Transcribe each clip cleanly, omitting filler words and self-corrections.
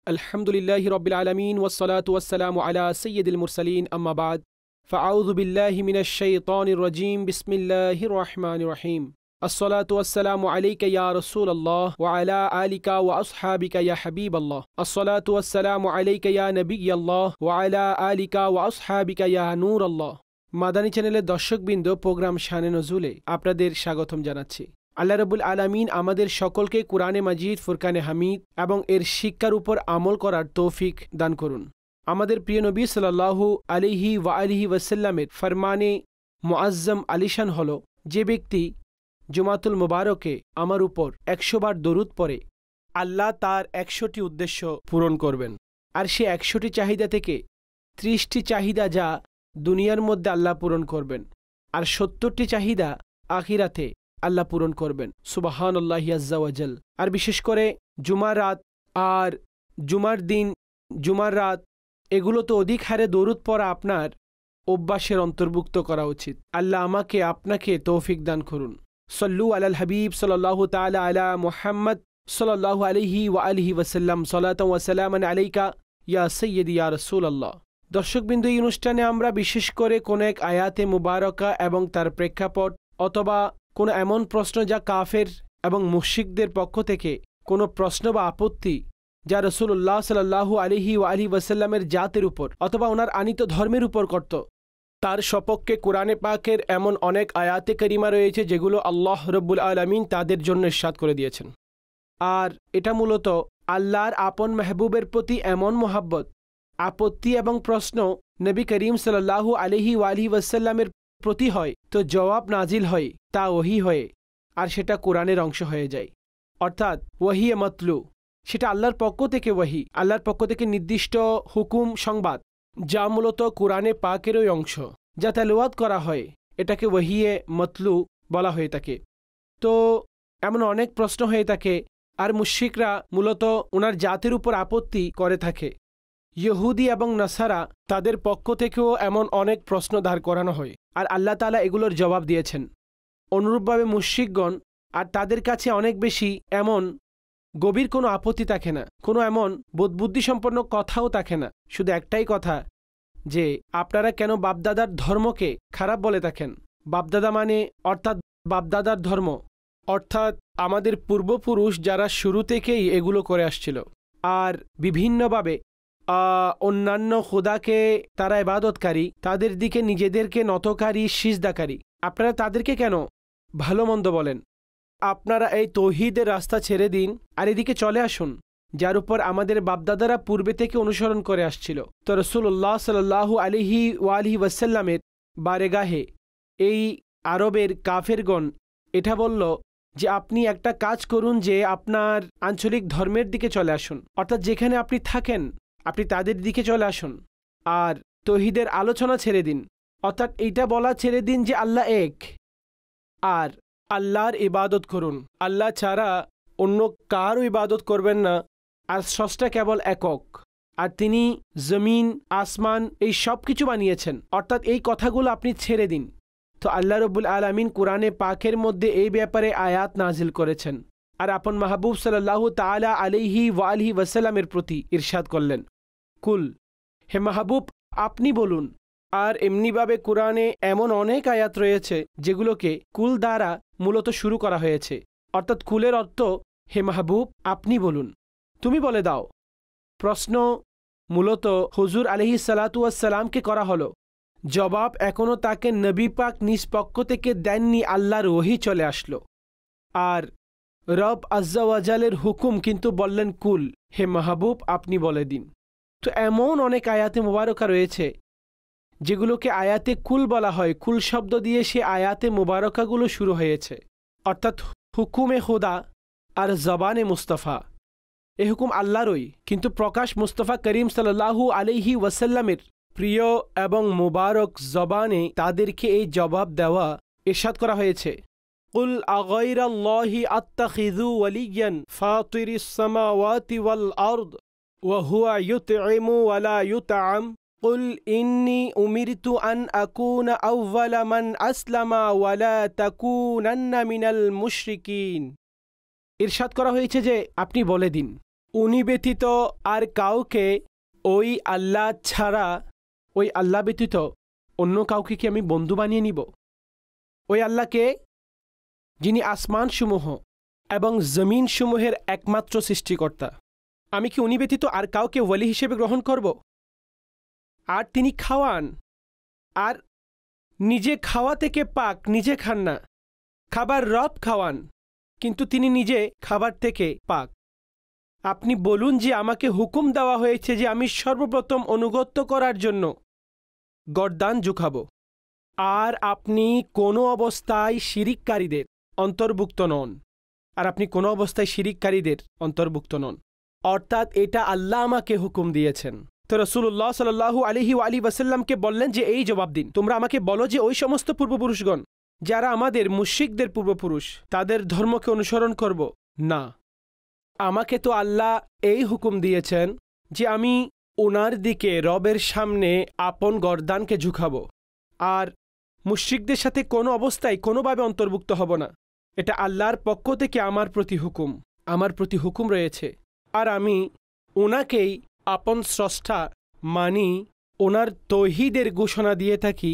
अल्हम्दुलिल्लाहि रब्बिल आलमीन वस्सलातु वस्सलामु अला सय्यिदिल मुरसलीन अम्मा बाद फ़अऊज़ु बिल्लाहि मिनश शैतानिर रजीम बिस्मिल्लाहिर रहमानिर रहीम अस्सलातु वस्सलामु अलैका या रसूलल्लाह व अला आलिका व अस्हाबिका या हबीबल्लाह अस्सलातु वस्सलामु अलैका या नबिय्यल्लाह व अला आलिका व अस्हाबिका या नूरल्लाह। মাদানী চ্যানেলের দর্শকবৃন্দ, প্রোগ্রাম শানে নজুলে আপনাদের স্বাগতম জানাচ্ছি। আল্লাহ রাব্বুল আলামিন আমাদের সকলকে কুরআনে মাজিদ, ফুরকানে হামিদ এবং এর শিক্ষার উপর আমল করার তৌফিক দান করুন। আমাদের প্রিয় নবী সাল্লাল্লাহু আলাইহি ওয়া আলিহি ওয়াসাল্লামের ফরমানে মুআজ্জম আলিশান হলো, যে ব্যক্তি জুমাতুল মুবারকে আমার উপর 100 বার দরুদ পড়ে আল্লাহ তার 100টি উদ্দেশ্য পূরণ করবেন। আর সে 100টি চাহিদা থেকে 30টি চাহিদা যা দুনিয়ার মধ্যে আল্লাহ পূরণ করবেন, আর 70টি চাহিদা আখিরাতে আল্লাহ পূরণ করবেন। সুবহানাল্লাহি আজ্জা ওয়া জাল। আর বিশেষ করে জুমার রাত আর জুমার দিন, জুমার রাত, এগুলো তো অধিক হারে দরুদ পড়া আপনার অভ্যাসের অন্তর্ভুক্ত করা উচিত। আল্লাহ আমাকে আপনাকে তৌফিক দান করুন। সল্লু আলাল হাবিব সাল্লাল্লাহু তাআলা আলা মুহাম্মদ সাল্লাল্লাহু আলাইহি ওয়া আলিহি ওয়াসাল্লাম সালাতান ওয়া সালামান আলাইকা ইয়া সাইয়্যিদি ইয়া রাসূলুল্লাহ। দর্শকবৃন্দ, এই অনুষ্ঠানে আমরা বিশেষ করে কোনো এক আয়াতে মুবারকা এবং তার প্রেক্ষাপট অথবা কোনো এমন প্রশ্ন যা কাফের এবং মুশরিকদের পক্ষ থেকে কোনো প্রশ্ন বা আপত্তি যা রাসূলুল্লাহ সাল্লাল্লাহু আলাইহি ওয়া আলিহি ওয়াসাল্লামের জাতের উপর অথবা ওনার আনিত ধর্মের উপর করত, তার সপক্ষে কোরআনে পাকের এমন অনেক আয়াতে কারিমা রয়েছে যেগুলো আল্লাহ রব্বুল আলামিন তাদের জন্য ইরশাদ করে দিয়েছেন। আর এটা মূলত আল্লাহর আপন মেহবুবের প্রতি এমন মোহাব্বত, আপত্তি এবং প্রশ্ন নবী করিম সাল্লাল্লাহু আলাইহি ওয়া আলিহি ওয়াসাল্লামের প্রতি হয়, তো জবাব নাজিল হয় তা ওহী হয়ে, আর সেটা কোরআনের অংশ হয়ে যায়। অর্থাৎ ওয়াহিয়ে মাতলু, সেটা আল্লাহর পক্ষ থেকে ওয়াহি, আল্লাহর পক্ষ থেকে নির্দিষ্ট হুকুম, সংবাদ, যা মূলত কোরআনে পাকেরই অংশ, যা তেলাওয়াত করা হয়, এটাকে ওয়াহিয়ে মাতলু বলা হয়ে থাকে। তো এমন অনেক প্রশ্ন হয়ে থাকে, আর মুশরিকরা মূলত ওনার জাতের উপর আপত্তি করে থাকে। ইহুদি এবং নাসারা তাদের পক্ষ থেকেও এমন অনেক প্রশ্ন দাঁড় করানো হয়, আর আল্লাহ তাআলা এগুলোর জবাব দিয়েছেন। অনুরূপভাবে মুশরিকগণ, আর তাদের কাছে অনেক বেশি এমন গভীর কোনো আপত্তি থাকে না, কোনো এমন বোধবুদ্ধিসম্পন্ন কথাও থাকে না। শুধু একটাই কথা, যে আপনারা কেন বাপদাদার ধর্মকে খারাপ বলে থাকেন। বাপদাদা মানে অর্থাৎ বাপদাদার ধর্ম, অর্থাৎ আমাদের পূর্বপুরুষ যারা শুরু থেকেই এগুলো করে আসছিল, আর বিভিন্নভাবে অন্যান্য খোদাকে তারা ইবাদতকারী, তাদের দিকে নিজেদেরকে নতকারী, সিজদাকারী। আপনারা তাদেরকে কেন ভালো মন্দ বলেন? আপনারা এই তৌহিদের রাস্তা ছেড়ে দিন আর এদিকে চলে আসুন, যার উপর আমাদের বাপদাদারা পূর্বে থেকে অনুসরণ করে আসছিল। তো রাসূলুল্লাহ সাল্লাল্লাহু আলাইহি ওয়া আলিহি ওয়াসাল্লামের বারেগাহে এই আরবের কাফেরগণ এটা বলল যে আপনি একটা কাজ করুন, যে আপনার আঞ্চলিক ধর্মের দিকে চলে আসুন, অর্থাৎ যেখানে আপনি থাকেন আপনি তাদের দিকে চলে আসুন আর তৌহিদের আলোচনা ছেড়ে দিন। অর্থাৎ এইটা বলা ছেড়ে দিন যে আল্লাহ এক, আর আল্লাহর ইবাদত করুন। আল্লাহ ছাড়া অন্য কারও ইবাদত করবেন না, আর স্রষ্টা কেবল একক, আর তিনি জমিন, আসমান এই সব কিছু বানিয়েছেন। অর্থাৎ এই কথাগুলো আপনি ছেড়ে দিন। তো আল্লাহ রব্বুল আলামিন কোরআনে পাকের মধ্যে এই ব্যাপারে আয়াত নাজিল করেছেন, আর আপন মাহবুব সাল্লাল্লাহু তাআলা আলাইহি ওয়া আলিহি ওয়াসাল্লামের প্রতি ইরশাদ করলেন, কুল, হে মাহবুব আপনি বলুন। আর এমনিভাবে কোরআনে এমন অনেক আয়াত রয়েছে যেগুলোকে কুল দ্বারা মূলত শুরু করা হয়েছে। অর্থাৎ কুলের অর্থ হে মাহবুব আপনি বলুন, তুমি বলে দাও। প্রশ্ন মূলত হুজুর আলাইহিস সালাতু ওয়াস সালামকে করা হলো, জবাব এখনও তাকে নবী পাক নিজ পক্ষ থেকে দেননি, আল্লাহর ওহী চলে আসলো। আর রব আজ্জা ওয়া জালের হুকুম কিন্তু বললেন কুল, হে মাহবুব আপনি বলে দিন। তো এমন অনেক আয়াতে মুবারকা রয়েছে যেগুলোকে আয়াতে কুল বলা হয়। কুল শব্দ দিয়ে সে আয়াতে মুবারকাগুলো শুরু হয়েছে, অর্থাৎ হুকুমে খোদা আর জবানে মুস্তাফা। এ হুকুম আল্লাহরই, কিন্তু প্রকাশ মুস্তাফা করিম সাল্লাল্লাহু আলাইহি ওয়াসাল্লামের প্রিয় এবং মুবারক জবানে তাদেরকে এই জবাব দেওয়া ইরশাদ করা হয়েছে, কুল আগাইরাল্লাহি আত্তাখিযু ওয়ালিয়ান ফাতিরিস সামাওয়াতি ওয়াল আরদ ওয়া হুয়া ইউতঈমু ওয়া লা ইউতআম কুল ইন্নী উমিরতু আন আকুনা আউওয়ালা মান আসলামা ওয়া লা তাকুনান্না মিনাল মুশরিকিন। ইরশাদ করা হয়েছে যে আপনি বলে দিন, উনি ব্যতীত আর কাউকে ওই আল্লাহ ছাড়া, ওই আল্লাহ ব্যতীত অন্য কাউকে কি আমি বন্ধু বানিয়ে নিব? ওই আল্লাহকে যিনি আসমানসমূহ এবং জমিনসমূহের একমাত্র সৃষ্টিকর্তা, আমি কি উনি ব্যতীত আর কাউকে ওয়ালি হিসেবে গ্রহণ করব? আর তিনি খাওয়ান, আর নিজে খাওয়া থেকে পাক, নিজে খান না, খাবার রব খাওয়ান, কিন্তু তিনি নিজে খাবার থেকে পাক। আপনি বলুন যে আমাকে হুকুম দেওয়া হয়েছে যে আমি সর্বপ্রথম অনুগত্য করার জন্য গর্দান ঝুঁকাব, আর আপনি কোনো অবস্থায় শিরিককারীদের অন্তর্ভুক্ত নন, আর আপনি কোনো অবস্থায় শিরিককারীদের অন্তর্ভুক্ত নন, অর্থাৎ এটা আল্লাহ আমাকে হুকুম দিয়েছেন। তো রাসূলুল্লাহ সাল্লাল্লাহু আলাইহি ওয়াসাল্লামকে বললেন যে এই জবাব দিন, তোমরা আমাকে বলো যে ওই সমস্ত পূর্বপুরুষগণ যারা আমাদের মুশরিকদের পূর্বপুরুষ, তাদের ধর্মকে অনুসরণ করব না। আমাকে তো আল্লাহ এই হুকুম দিয়েছেন যে আমি ওনার দিকে রবের সামনে আপন গর্দানকে ঝুঁকাব, আর মুশরিকদের সাথে কোনো অবস্থায় কোনোভাবে অন্তর্ভুক্ত হব না। এটা আল্লাহর পক্ষ থেকে আমার প্রতি হুকুম রয়েছে, আর আমি ওনাকেই আপন স্রষ্টা মানি, ওনার তৌহিদের ঘোষণা দিয়ে থাকি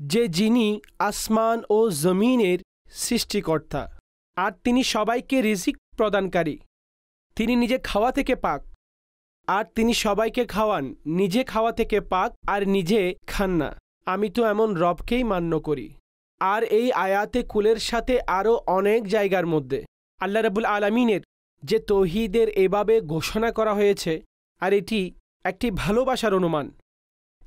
যে যিনি আসমান ও জমিনের সৃষ্টিকর্তা, আর তিনি সবাইকে রিজিক প্রদানকারী, তিনি নিজে খাওয়া থেকে পাক, আর তিনি সবাইকে খাওয়ান, নিজে খাওয়া থেকে পাক আর নিজে খান না। আমি তো এমন রবকেই মান্য করি। আর এই আয়াতে কুলের সাথে আরও অনেক জায়গার মধ্যে আল্লাহ রাব্বুল আলামিনের যে তৌহিদের এভাবে ঘোষণা করা হয়েছে, আর এটি একটি ভালোবাসার অনুমান,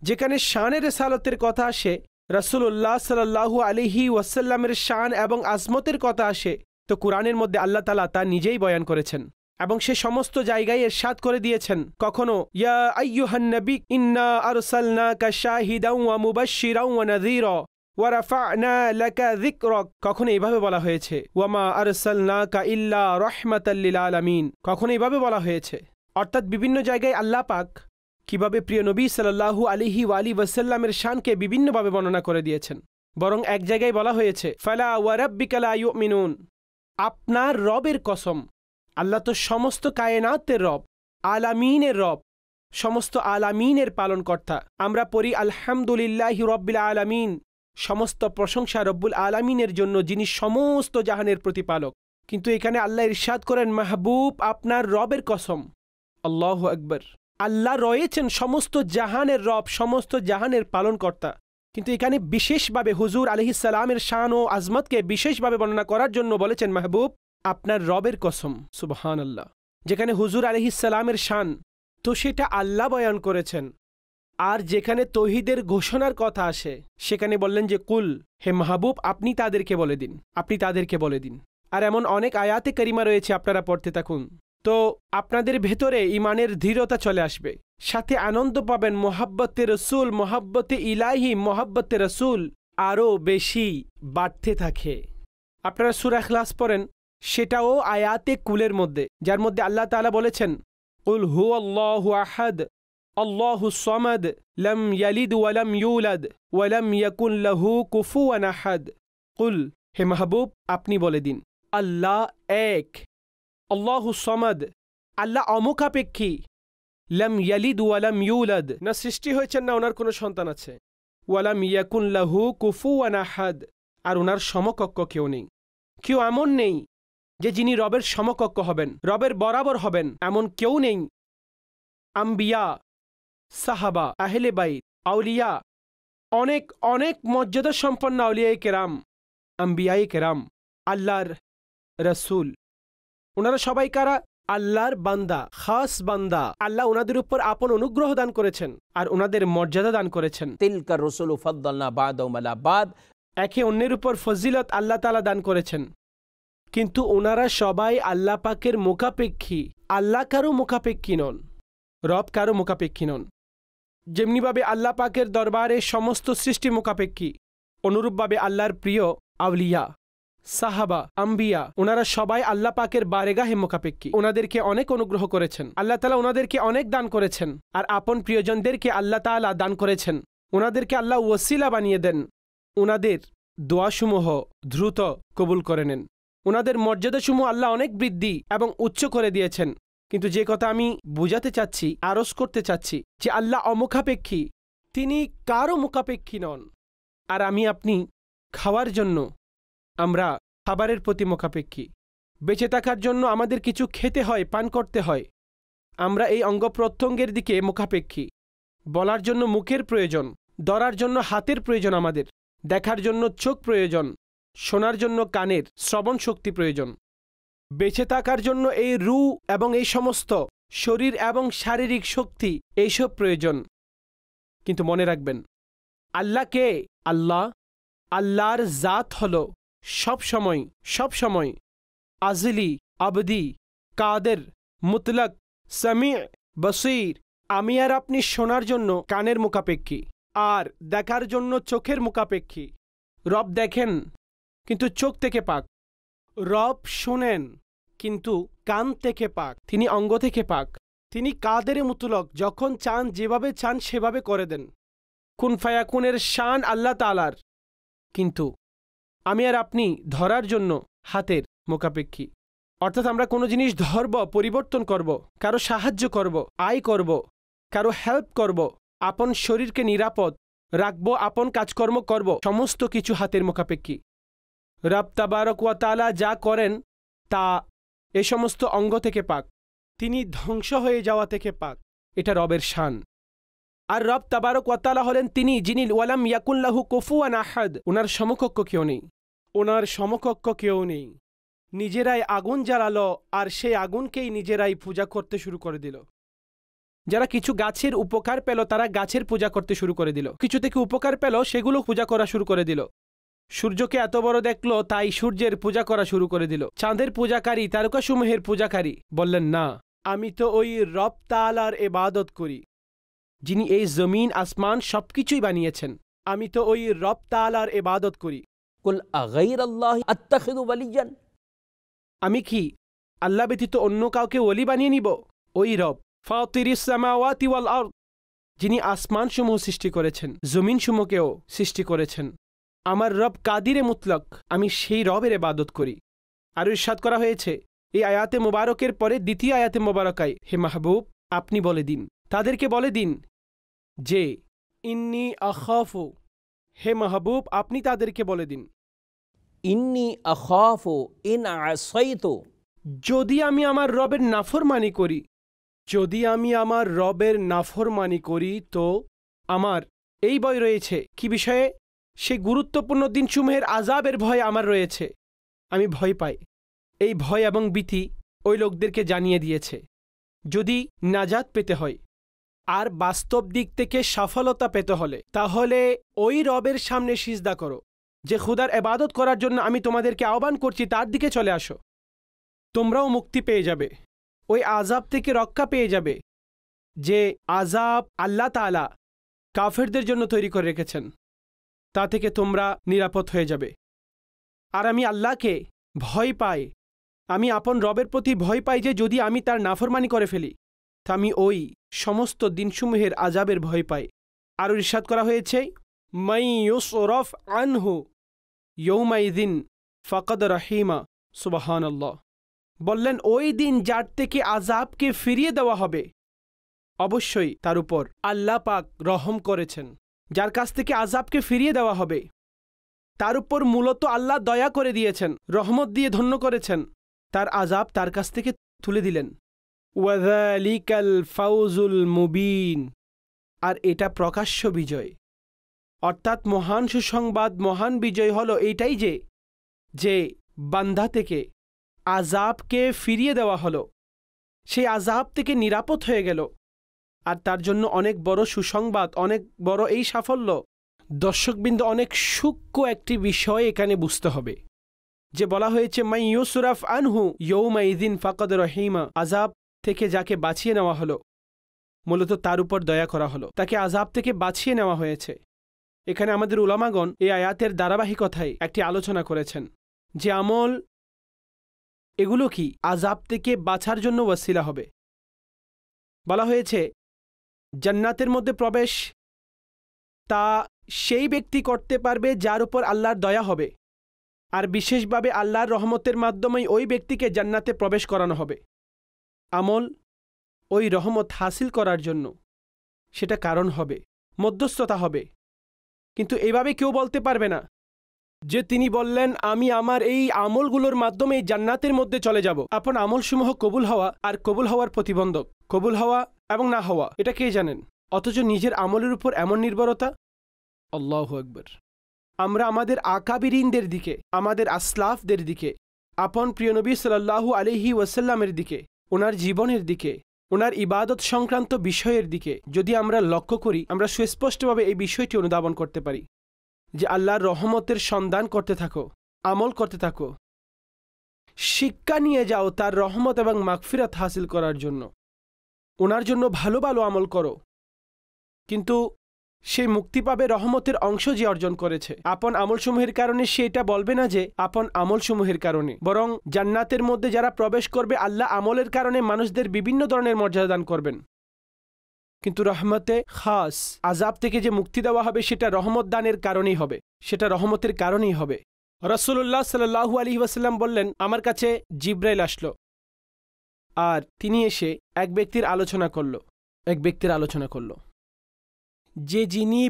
যেখানে শানের রিসালাতের কথা আসে, রাসূলুল্লাহ সাল্লাল্লাহু আলাইহি ওয়াসাল্লামের শান এবং আজমতের কথা আসে, তো কুরআনের মধ্যে আল্লাহ তাআলা তা নিজেই বয়ান করেছেন এবং সে সমস্ত জায়গায় ইরশাদ করে দিয়েছেন। কখনো ইয়া আইয়ুহান নবী ইন্না আরসালনাকা শাহিদাও ওয়া মুবাশশিরাও ওয়া নাযীরা ওয়া রাফা'না লাকা যিকরাক, কখনো এইভাবে বলা হয়েছে ওয়ামা আরসালনাকা ইল্লা রাহমাতাল লিল আলামিন, কখনো এইভাবে বলা হয়েছে। অর্থাৎ বিভিন্ন জায়গায় আল্লাহ পাক কিভাবে প্রিয় নবী সাল্লাল্লাহু আলাইহি ওয়াসাল্লামের শানকে বিভিন্নভাবে বর্ণনা করে দিয়েছেন। বরং এক জায়গায় বলা হয়েছে ফালা ওয়া রাব্বিকা লা ইউমিনুন, আপনার রবের কসম। আল্লাহ তো সমস্ত কায়নাতের রব, আলামিনের রব, সমস্ত আলামিনের পালনকর্তা। আমরা পড়ি আলহামদুলিল্লাহি রব্বিল আলামিন, সমস্ত প্রশংসা রব্বুল আলামিনের জন্য যিনি সমস্ত জাহানের প্রতিপালক। কিন্তু এখানে আল্লাহ ইরশাদ করেন মাহবুব আপনার রবের কসম। আল্লাহু আকবার। আল্লাহ রয়েছেন সমস্ত জাহানের রব, সমস্ত জাহানের পালনকর্তা, কিন্তু এখানে বিশেষভাবে হুজুর আলাইহিস সালামের শান ও আজমতকে বিশেষভাবে বর্ণনা করার জন্য বলেছেন মাহবুব আপনার রবের কসম। সুবহানাল্লাহ। যেখানে হুজুর আলাইহিস সালামের শান, তো সেটা আল্লাহ বয়ান করেছেন। আর যেখানে তৌহিদের ঘোষণার কথা আসে, সেখানে বললেন যে কুল, হে মাহবুব আপনি তাদেরকে বলে দিন, আপনি তাদেরকে বলে দিন। আর এমন অনেক আয়াতে কারিমা রয়েছে, আপনারা পড়তে থাকুন, তো আপনাদের ভেতরে ইমানের দৃঢ়তা চলে আসবে, সাথে আনন্দ পাবেন। মোহাব্বতে রসুল, মোহাব্বতে ইলাহি, মোহাব্বতে রসুল আরও বেশি বাড়তে থাকে। আপনারা সূরা ইখলাস পড়েন, সেটাও আয়াতে কুলের মধ্যে, যার মধ্যে আল্লাহ তাআলা বলেছেন কুল হুয়াল্লাহু আহাদ আল্লাহুস সামাদ লাম ইয়ালিদ ওয়া লাম ইউলাদ ওয়া লাম ইয়াকুন লাহু কুফুয়ান আহাদ। কুল, হে মাহবুব আপনি বলে দিন আল্লাহ এক, আল্লাহুস সামাদ, আল্লাহ অমুখাপেক্ষী, লাম ইয়ালিদ ওয়া লাম ইউলাদ, না সৃষ্টি হয়েছেন না ওনার কোনো সন্তান আছে, ওয়া লাম ইয়াকুন লাহু কুফুয়ান আহাদ, আর ওনার সমকক্ষ কেউ নেই। কেউ এমন নেই যে যিনি রবের সমকক্ষ হবেন, রবের বরাবর হবেন, এমন কেউ নেই। আম্বিয়া, সাহাবা, আহলে বাইত, আউলিয়া, অনেক অনেক মর্যাদা সম্পন্ন আউলিয়ায়ে কেরাম, আম্বিয়ায়ে কেরাম, আল্লাহর রসুল, ওনারা সবাই কারা? আল্লাহর বান্দা, খাস বান্দা। আল্লাহ ওনাদের উপর আপন অনুগ্রহ দান করেছেন আর ওনাদের মর্যাদা দান করেছেন। তিলকা রসুল ফাদ্দালনা বাদাহুম আলা বাদ, একে অন্যের উপর ফজিলত আল্লাহ তাআলা দান করেছেন। কিন্তু ওনারা সবাই আল্লাহ পাকের মুখাপেক্ষী, আল্লাহ কারো মুখাপেক্ষী নন, রব কারো মুখাপেক্ষী নন। যেমনিভাবে আল্লাহ পাকের দরবারে সমস্ত সৃষ্টি মুখাপেক্ষী, অনুরূপভাবে আল্লাহর প্রিয় আউলিয়া, সাহাবা, আম্বিয়া, ওনারা সবাই আল্লাহ পাকের বারেগাহে মুখাপেক্ষী। ওনাদেরকে অনেক অনুগ্রহ করেছেন আল্লাহ তাআলা, ওনাদেরকে অনেক দান করেছেন, আর আপন প্রিয়জনদেরকে আল্লাহ তাআলা দান করেছেন। ওনাদেরকে আল্লাহ ওয়াসিলা বানিয়ে দেন, ওনাদের দোয়াসমূহ দ্রুত কবুল করে নেন। ওনাদের মর্যাদাসমূহ আল্লাহ অনেক বৃদ্ধি এবং উচ্চ করে দিয়েছেন। কিন্তু যে কথা আমি বোঝাতে চাচ্ছি, আরজ করতে চাচ্ছি, যে আল্লাহ অমুখাপেক্ষী, তিনি কারও মুখাপেক্ষী নন। আর আমি আপনি খাওয়ার জন্য আমরা খাবারের প্রতি মুখাপেক্ষী। বেঁচে থাকার জন্য আমাদের কিছু খেতে হয়, পান করতে হয়, আমরা এই অঙ্গ প্রত্যঙ্গের দিকে মুখাপেক্ষী। বলার জন্য মুখের প্রয়োজন, ধরার জন্য হাতের প্রয়োজন, আমাদের দেখার জন্য চোখ প্রয়োজন, শোনার জন্য কানের শ্রবণ শক্তি প্রয়োজন। বেঁচে থাকার জন্য এই রূহ এবং এই সমস্ত শরীর এবং শারীরিক শক্তি এইসব প্রয়োজন। কিন্তু মনে রাখবেন, আল্লাহ কে? আল্লাহর জাত হল সবসময় আজলি, আবদি, কাদের, মুতলক, সামি, বসির। আমি আর আপনি শোনার জন্য কানের মুখাপেক্ষী আর দেখার জন্য চোখের মুখাপেক্ষী। রব দেখেন কিন্তু চোখ থেকে পাক, রব শোনেন কিন্তু কান থেকে পাক, তিনি অঙ্গ থেকে পাক, তিনি কাদের মুতলক, যখন চান যেভাবে চান সেভাবে করে দেন। কুন ফায়াকুনের শান আল্লাহ তাআলার। কিন্তু আমি আর আপনি ধরার জন্য হাতের মুখাপেক্ষী। অর্থাৎ আমরা কোনো জিনিস ধরব, পরিবর্তন করব, কারো সাহায্য করব, আয় করব, কারো হেল্প করব, আপন শরীরকে নিরাপদ রাখব, আপন কাজকর্ম করব, সমস্ত কিছু হাতের মুখাপেক্ষী। রব তাবারক ওয়া তাআলা যা করেন তা এ সমস্ত অঙ্গ থেকে পাক, তিনি ধ্বংস হয়ে যাওয়া থেকে পাক। এটা রবের শান। আর রব তাবারক ওয়া তাআলা হলেন তিনি যিনি ওয়ালাম ইয়াকুন লাহু কুফুয়ান আহাদ, ওনার সমকক্ষ কেউ নেই। নিজেরাই আগুন জ্বালালো আর সেই আগুনকেই নিজেরাই পূজা করতে শুরু করে দিল। যারা কিছু গাছের উপকার পেল তারা গাছের পূজা করতে শুরু করে দিল, কিছু থেকে উপকার পেল সেগুলো পূজা করা শুরু করে দিল। সূর্যকে এত বড় দেখলো তাই সূর্যের পূজা করা শুরু করে দিল। চাঁদের পূজাকারী, তারকাসমূহের পূজাকারী বললেন না, আমি তো ওই রব তাআলার ইবাদত করি যিনি এই জমিন আসমান সবকিছুই বানিয়েছেন। আমি তো ওই রব তাআলার ইবাদত করি। কুল আগাইরাল্লাহি আত্তাখিযু ওয়ালিয়ান, আমি কি আল্লাহ ব্যতীত অন্য কাউকে ওলি বানিয়ে নিব? ওই রব ফাতিরিস সামাওয়াতি ওয়াল আরদ, যিনি আসমানসমূহ সৃষ্টি করেছেন, জমিনসমূহকেও সৃষ্টি করেছেন। আমার রব কাদিরে মুতলক, আমি সেই রবের ইবাদত করি। আর ইরশাদ করা হয়েছে এই আয়াতে মোবারকের পরে দ্বিতীয় আয়াতে মোবারকায়, হে মাহবুব আপনি বলে দিন, তাদেরকে বলে দিন যে ইন্নী আখাফু, হে মাহবুব আপনি তাদেরকে বলে দিন, ইন্নী আখাফু ইন আসাইতু, যদি আমি আমার রবের নাফরমানি করি, তো আমার এই ভয় রয়েছে। কি বিষয়ে? সেই গুরুত্বপূর্ণ দিনসমূহের আযাবের ভয় আমার রয়েছে, আমি ভয় পাই। এই ভয় এবং ভীতি ওই লোকদেরকে জানিয়ে দিয়েছে, যদি নাজাত পেতে হয় আর বাস্তব দিক থেকে সফলতা পেতে হলে তাহলে ওই রবের সামনে সিজদা করো, যে খুদার ইবাদত করার জন্য আমি তোমাদেরকে আহ্বান করছি, তার দিকে চলে আসো। তোমরাও মুক্তি পেয়ে যাবে, ওই আযাব থেকে রক্ষা পেয়ে যাবে যে আযাব আল্লাহ তাআলা কাফেরদের জন্য তৈরি করে রেখেছেন, তা থেকে তোমরা নিরাপদ হয়ে যাবে। আর আমি আল্লাহকে ভয় পাই, আমি আপন রবের প্রতি ভয় পাই যে যদি আমি তার নাফরমানি করে ফেলি তা আমি ওই সমস্ত দিনসমূহের আযাবের ভয় পাই। আর ইরশাদ করা হয়েছে মাই ইউসরাফ আনহু ইয়াউমাইযিন ফাকাদ রাহিমা, সুবহানাল্লাহ। বললেন ওই দিন যার থেকে আযাবকে ফিরিয়ে দেওয়া হবে, অবশ্যই তার উপর আল্লাহ পাক রহম করেছেন। যার কাছ থেকে আযাবকে ফিরিয়ে দেওয়া হবে তার উপর মূলত আল্লাহ দয়া করে দিয়েছেন, রহমত দিয়ে ধন্য করেছেন, তার আযাব তার কাছ থেকে তুলে দিলেন। ওয়াযালিকাল ফাউজুল মুবিন, আর এটা প্রকাশ্য বিজয়, অর্থাৎ মহান সুসংবাদ, মহান বিজয় হলো এইটাই যে বান্দা থেকে আযাবকে ফিরিয়ে দেওয়া হলো, সেই আযাব থেকে নিরাপদ হয়ে গেল। আর তার জন্য অনেক বড় সুসংবাদ, অনেক বড় এই সাফল্য। দর্শকবৃন্দ, অনেক সূক্ষ্ম একটি বিষয় এখানে বুঝতে হবে, যে বলা হয়েছে মাই ইউসরাফ আনহু ইয়াউমাইযিন ফাকাদ রাহিমা, আযাব থেকে যাকে বাঁচিয়ে নেওয়া হলো, মূলত তার উপর দয়া করা হলো, তাকে আযাব থেকে বাঁচিয়ে নেওয়া হয়েছে। এখানে আমাদের উলামাগণ এই আয়াতের ধারাবাহিকতায় একটি আলোচনা করেছেন যে আমল এগুলো কি আযাব থেকে বাঁচার জন্য ওয়াসিলা হবে। বলা হয়েছে জান্নাতের মধ্যে প্রবেশ তা সেই ব্যক্তি করতে পারবে যার উপর আল্লাহর দয়া হবে, আর বিশেষভাবে আল্লাহর রহমতের মাধ্যমেই ওই ব্যক্তিকে জান্নাতে প্রবেশ করানো হবে। আমল ওই রহমত হাসিল করার জন্য সেটা কারণ হবে, মধ্যস্থতা হবে। কিন্তু এভাবে কেউ বলতে পারবে না যে তিনি বললেন আমি আমার এই আমলগুলোর মাধ্যমে জান্নাতের মধ্যে চলে যাব। আপন আমলসমূহ কবুল হওয়া আর কবুল হওয়ার প্রতিবন্ধক, কবুল হওয়া এবং না হওয়া, এটা কে জানেন? অথচ নিজের আমলের উপর এমন নির্ভরতা। আল্লাহু আকবার। আমরা আমাদের আকাবিরিনদের দিকে, আমাদের আসলাফদের দিকে, আপন প্রিয় নবী সাল্লাল্লাহু আলাইহি ওয়াসাল্লামের দিকে, ওনার জীবনের দিকে, ওনার ইবাদত সংক্রান্ত বিষয়ের দিকে যদি আমরা লক্ষ্য করি, আমরা সুস্পষ্টভাবে এই বিষয়টি অনুধাবন করতে পারি যে আল্লাহর রহমতের সন্ধান করতে থাকো, আমল করতে থাকো, শিক্ষা নিয়ে যাও তার রহমত এবং মাগফিরাত হাসিল করার জন্য। ওনার জন্য ভালো ভালো আমল করো, কিন্তু সেই মুক্তি পাবে রহমতের অংশ যে অর্জন করেছে। আপন আমলসমূহের কারণে সে এটা বলবে না যে আপন আমলসমূহের কারণে, বরং জান্নাতের মধ্যে যারা প্রবেশ করবে আল্লাহ আমলের কারণে মানুষদের বিভিন্ন ধরনের মর্যাদা দান করবেন। কিন্তু রহমতে খাস, আযাব থেকে যে মুক্তি দেওয়া হবে সেটা রহমত দানের কারণেই হবে, সেটা রহমতের কারণেই হবে। রাসূলুল্লাহ সাল্লাল্লাহু আলাইহি ওয়াসাল্লাম বললেন, আমার কাছে জিবরাইল আসলো আর তিনি এসে এক ব্যক্তির আলোচনা করল যে যিনি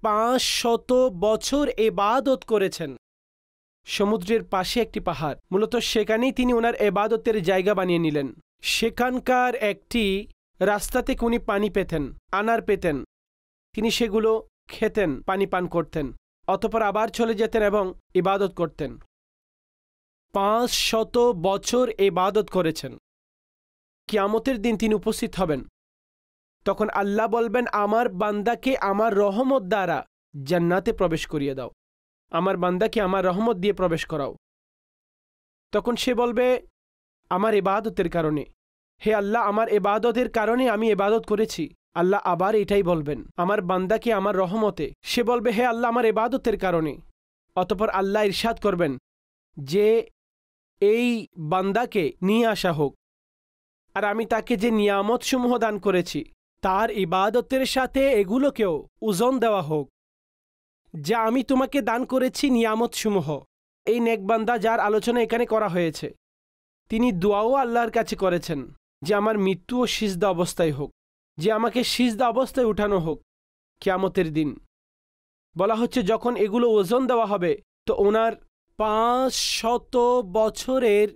500 বছর ইবাদত করেছেন। সমুদ্রের পাশে একটি পাহাড়, মূলত সেখানেই তিনি ওনার ইবাদতের জায়গা বানিয়ে নিলেন। সেখানকার একটি রাস্তা থেকে উনি পানি পেতেন, আনার পেতেন, তিনি সেগুলো খেতেন, পানি পান করতেন, অতঃপর আবার চলে যেতেন এবং ইবাদত করতেন। 500 বছর ইবাদত করেছেন। কিয়ামতের দিন তিনি উপস্থিত হবেন, তখন আল্লাহ বলবেন আমার বান্দাকে আমার রহমত দ্বারা জান্নাতে প্রবেশ করিয়ে দাও, আমার বান্দাকে আমার রহমত দিয়ে প্রবেশ করাও। তখন সে বলবে আমার ইবাদতের কারণে, হে আল্লাহ আমার ইবাদতের কারণে আমি ইবাদত করেছি। আল্লাহ আবার এটাই বলবেন আমার বান্দাকে আমার রহমতে। সে বলবে হে আল্লাহ আমার ইবাদতের কারণে। অতঃপর আল্লাহ ইরশাদ করবেন যে এই বান্দাকে নিয়ে আসা হোক, আর আমি তাকে যে নিয়ামতসমূহ দান করেছি তার ইবাদতের সাথে এগুলোকেও ওজন দেওয়া হোক, যা আমি তোমাকে দান করেছি নিয়ামতসমূহ। এই নেকবান্দা যার আলোচনা এখানে করা হয়েছে, তিনি দোয়াও আল্লাহর কাছে করেছেন যে আমার মৃত্যু ও সিজদা অবস্থায় হোক, যে আমাকে সিজদা অবস্থায় উঠানো হোক কিয়ামতের দিন। বলা হচ্ছে যখন এগুলো ওজন দেওয়া হবে তো ওনার 500 বছরের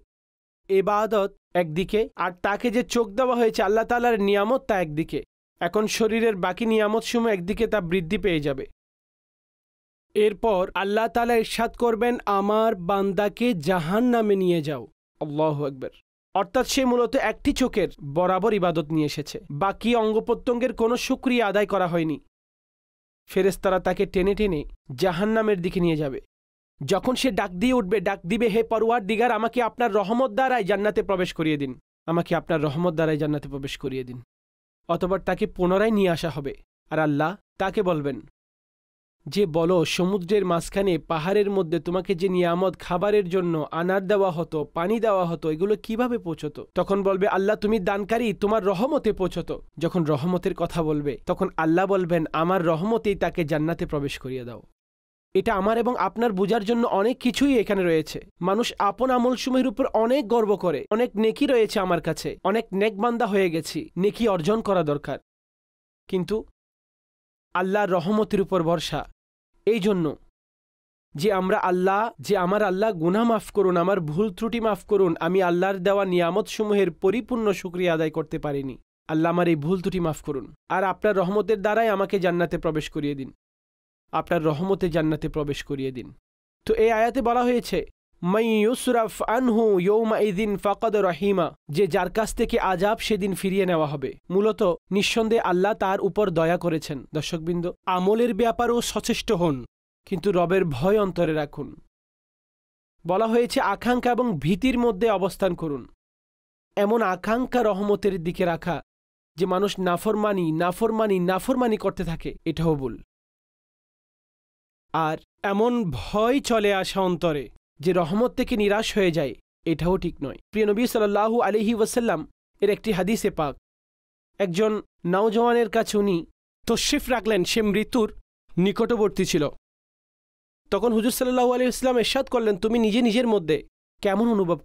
ইবাদত একদিকে, আর তাকে যে চোখ দেওয়া হয়েছে আল্লাহ তাআলার নিয়ামত তা একদিকে। এখন শরীরের বাকি নিয়ামতসমূহ একদিকে তা বৃদ্ধি পেয়ে যাবে। এরপর আল্লাহ তাআলা ইরশাদ করবেন আমার বান্দাকে জাহান্নামে নিয়ে যাও। আল্লাহু আকবার। অর্থাৎ সে মূলত একটি চোখের বরাবর ইবাদত নিয়ে এসেছে, বাকি অঙ্গপ্রত্যঙ্গের কোনো শুকরিয়া আদায় করা হয়নি। ফেরেশতারা তাকে টেনে টেনে জাহান্নামের দিকে নিয়ে যাবে। যখন সে ডাক দিয়ে উঠবে, ডাক দিবে হে পরওয়ারদিগার আমাকে আপনার রহমত দ্বারাই জান্নাতে প্রবেশ করিয়ে দিন, আমাকে আপনার রহমত দ্বারাই জান্নাতে প্রবেশ করিয়ে দিন। অতঃপর তাকে পুনরায় নিয়ে আসা হবে, আর আল্লাহ তাকে বলবেন যে বলো সমুদ্রের মাঝখানে পাহাড়ের মধ্যে তোমাকে যে নিয়ামত খাবারের জন্য আনার দেওয়া হতো, পানি দেওয়া হতো, এগুলো কিভাবে পৌঁছতো? তখন বলবে আল্লাহ তুমি দানকারী, তোমার রহমতে পৌঁছতো। যখন রহমতের কথা বলবে তখন আল্লাহ বলবেন আমার রহমতেই তাকে জান্নাতে প্রবেশ করিয়ে দাও। এটা আমার এবং আপনার বোঝার জন্য অনেক কিছুই এখানে রয়েছে। মানুষ আপন আমলসমূহের উপর অনেক গর্ব করে, অনেক নেকি রয়েছে আমার কাছে, অনেক নেকবান্দা হয়ে গেছি, নেকি অর্জন করা দরকার, কিন্তু আল্লাহর রহমতের উপর ভরসা। এই জন্য যে আমার আল্লাহ গুনাহ মাফ করুন, আমার ভুল ত্রুটি মাফ করুন, আমি আল্লাহর দেওয়া নিয়ামতসমূহের পরিপূর্ণ শুকরিয়া আদায় করতে পারিনি, আল্লাহ আমার এই ভুল ত্রুটি মাফ করুন, আর আপনার রহমতের দ্বারাই আমাকে জান্নাতে প্রবেশ করিয়ে দিন, আপনার রহমতে জান্নাতে প্রবেশ করিয়ে দিন। তো এই আয়াতে বলা হয়েছে মাই ইউসরাফ আনহু ইয়াউমাইযিন ফাকাদ রাহিমা, যে যার কাছ থেকে আযাব সেদিন ফিরিয়ে নেওয়া হবে। মূলত নিঃসন্দেহে আল্লাহ তার উপর দয়া করেছেন। দর্শকবৃন্দ, আমলের ব্যাপারেও সচেষ্ট হন, কিন্তু রবের ভয় অন্তরে রাখুন। বলা হয়েছে আকাঙ্ক্ষা এবং ভীতির মধ্যে অবস্থান করুন। এমন আকাঙ্ক্ষা রহমতের দিকে রাখা যে মানুষ নাফরমানি করতে থাকে, এটাও ভুল। আর এমন ভয় চলে আসা অন্তরে যে রহমত থেকে নিরাশ হয়ে যায়, এটাও ঠিক নয়। প্রিয় নবী সাল্লাল্লাহু আলাইহি ওয়াসাল্লাম এর একটি হাদিসে পাক, একজন নওজওয়ানের কাছে উনি তশরিফ রাখলেন, সে মৃত্যুর নিকটবর্তী ছিল। তখন হুজুর সাল্লাল্লাহু আলাইহি ওয়াসাল্লাম ইরশাদ করলেন তুমি নিজের মধ্যে কেমন অনুভব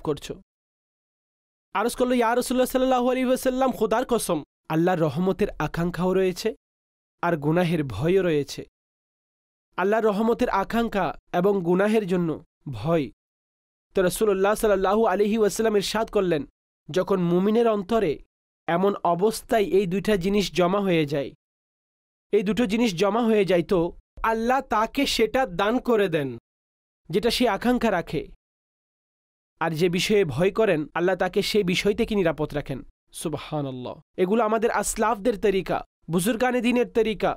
করছো? আরজ করল, ইয়া রাসূলুল্লাহ সাল্লাল্লাহু আলাইহি ওয়াসাল্লাম, খোদার কসম, আল্লাহর রহমতের আকাঙ্ক্ষাও রয়েছে আর গুনাহের ভয়ও রয়েছে। আল্লাহর রহমতের আকাঙ্ক্ষা এবং গুনাহের জন্য ভয়। তো রাসূলুল্লাহ সাল্লাল্লাহু আলাইহি ওয়াসাল্লাম ইরশাদ করলেন, যখন মুমিনের অন্তরে এমন অবস্থায় এই দুইটা জিনিস জমা হয়ে যায়, এই দুটো জিনিস জমা হয়ে যায়, তো আল্লাহ তাকে সেটা দান করে দেন যেটা সে আকাঙ্ক্ষা রাখে। আর যে বিষয়ে ভয় করেন, আল্লাহ তাকে সেই বিষয় থেকে নিরাপদ রাখেন। সুবহানাল্লাহ। এগুলো আমাদের আসলাফদের তরিকা, বুজুর্গানে দিনের তরিকা,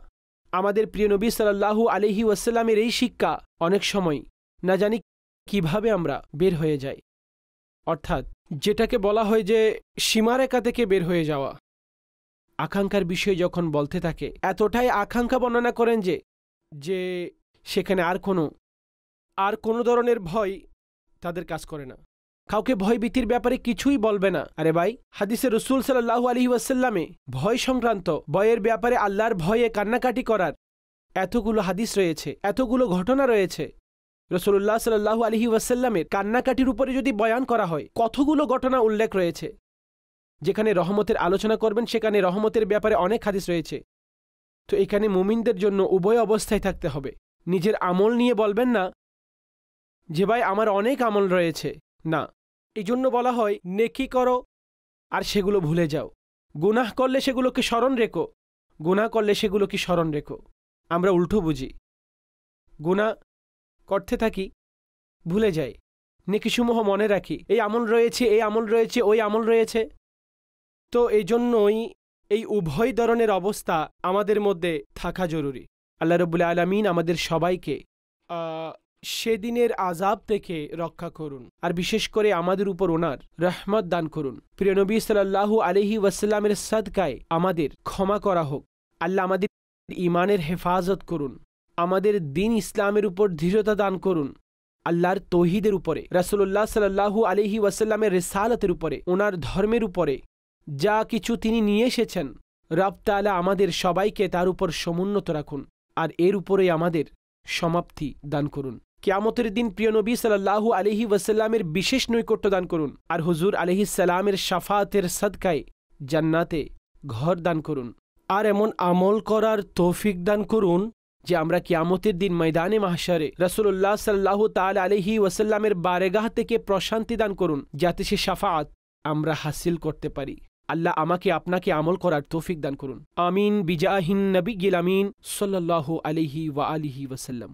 আমাদের প্রিয় নবী সাল্লাল্লাহু আলাইহি ওয়াসাল্লামের এই শিক্ষা। অনেক সময় না জানি কিভাবে আমরা বের হয়ে যাই, অর্থাৎ যেটাকে বলা হয় যে সীমারেখা থেকে বের হয়ে যাওয়া। আকাঙ্ক্ষার বিষয়ে যখন বলতে থাকে, এতটাই আকাঙ্ক্ষা বর্ণনা করেন যে সেখানে আর কোনো ধরনের ভয় তাদের কাজ করে না। কাউকে ভয় ভীতির ব্যাপারে কিছুই বলবে না। আরে ভাই, হাদিসে রাসূল সাল্লাল্লাহু আলাইহি ওয়াসাল্লামে ভয় সংক্রান্ত, ভয়ের ব্যাপারে আল্লাহর ভয়ে কান্নাকাটি করার এতগুলো হাদিস রয়েছে, এতগুলো ঘটনা রয়েছে। রাসূলুল্লাহ সাল্লাল্লাহু আলাইহি ওয়াসাল্লামের কান্নাকাটির উপরে যদি বয়ান করা হয়, কতগুলো ঘটনা উল্লেখ রয়েছে। যেখানে রহমতের আলোচনা করবেন সেখানে রহমতের ব্যাপারে অনেক হাদিস রয়েছে। তো এখানে মুমিনদের জন্য উভয় অবস্থায় থাকতে হবে। নিজের আমল নিয়ে বলবেন না যে ভাই আমার অনেক আমল রয়েছে, না। এই জন্য বলা হয় নেকি করো আর সেগুলো ভুলে যাও। গুনাহ করলে সেগুলোকে স্মরণ রেখো, গুনাহ করলে সেগুলোকে স্মরণ রেখো। আমরা উল্টো বুঝি, গুনাহ করতে থাকি, ভুলে যাই, নেকিসমূহ মনে রাখি, এই আমল রয়েছে, এই আমল রয়েছে, ওই আমল রয়েছে। তো এই জন্যই এই উভয় ধরনের অবস্থা আমাদের মধ্যে থাকা জরুরি। আল্লাহ রাব্বুল আলামিন আমাদের সবাইকে সেদিনের আযাব থেকে রক্ষা করুন, আর বিশেষ করে আমাদের উপর ওনার রহমত দান করুন। প্রিয় নবী সাল্লাল্লাহু আলাইহি ওয়াসাল্লামের সাদকায় আমাদের ক্ষমা করা হোক। আল্লাহ আমাদের ঈমানের হেফাজত করুন, আমাদের দ্বীন ইসলামের উপর দৃঢ়তা দান করুন, আল্লাহর তৌহিদের উপরে, রাসূলুল্লাহ সাল্লাল্লাহু আলাইহি ওয়াসাল্লামের রিসালাতের উপরে, ওনার ধর্মের উপরে যা কিছু তিনি নিয়ে এসেছেন, রব তাআলা আমাদের সবাইকে তার উপর সমুন্নত রাখুন, আর এর উপরেই আমাদের সমাপ্তি দান করুন। কিয়ামতের দিন প্রিয় নবী সাল্লাল্লাহু আলাইহি ওয়াসাল্লামের বিশেষ নৈকট্য দান করুন, আর হুজুর আলাইহিস সালামের শাফাআতের সাদকায় জান্নাতে ঘর দান করুন, আর এমন আমল করার তৌফিক দান করুন যে আমরা কিয়ামতের দিন ময়দানে মাহশারে রাসূলুল্লাহ সাল্লাল্লাহু তাআলা আলাইহি ওয়াসাল্লামের বারেগাহ থেকে প্রশান্তি দান করুন, যাতে সে শাফাআত আমরা হাসিল করতে পারি। আল্লাহ আমাকে আপনাকে আমল করার তৌফিক দান করুন। আমিন বিজাহিন নবিয়্যিল আমিন সাল্লাল্লাহু আলাইহি ওয়া আলিহি ওয়াসাল্লাম।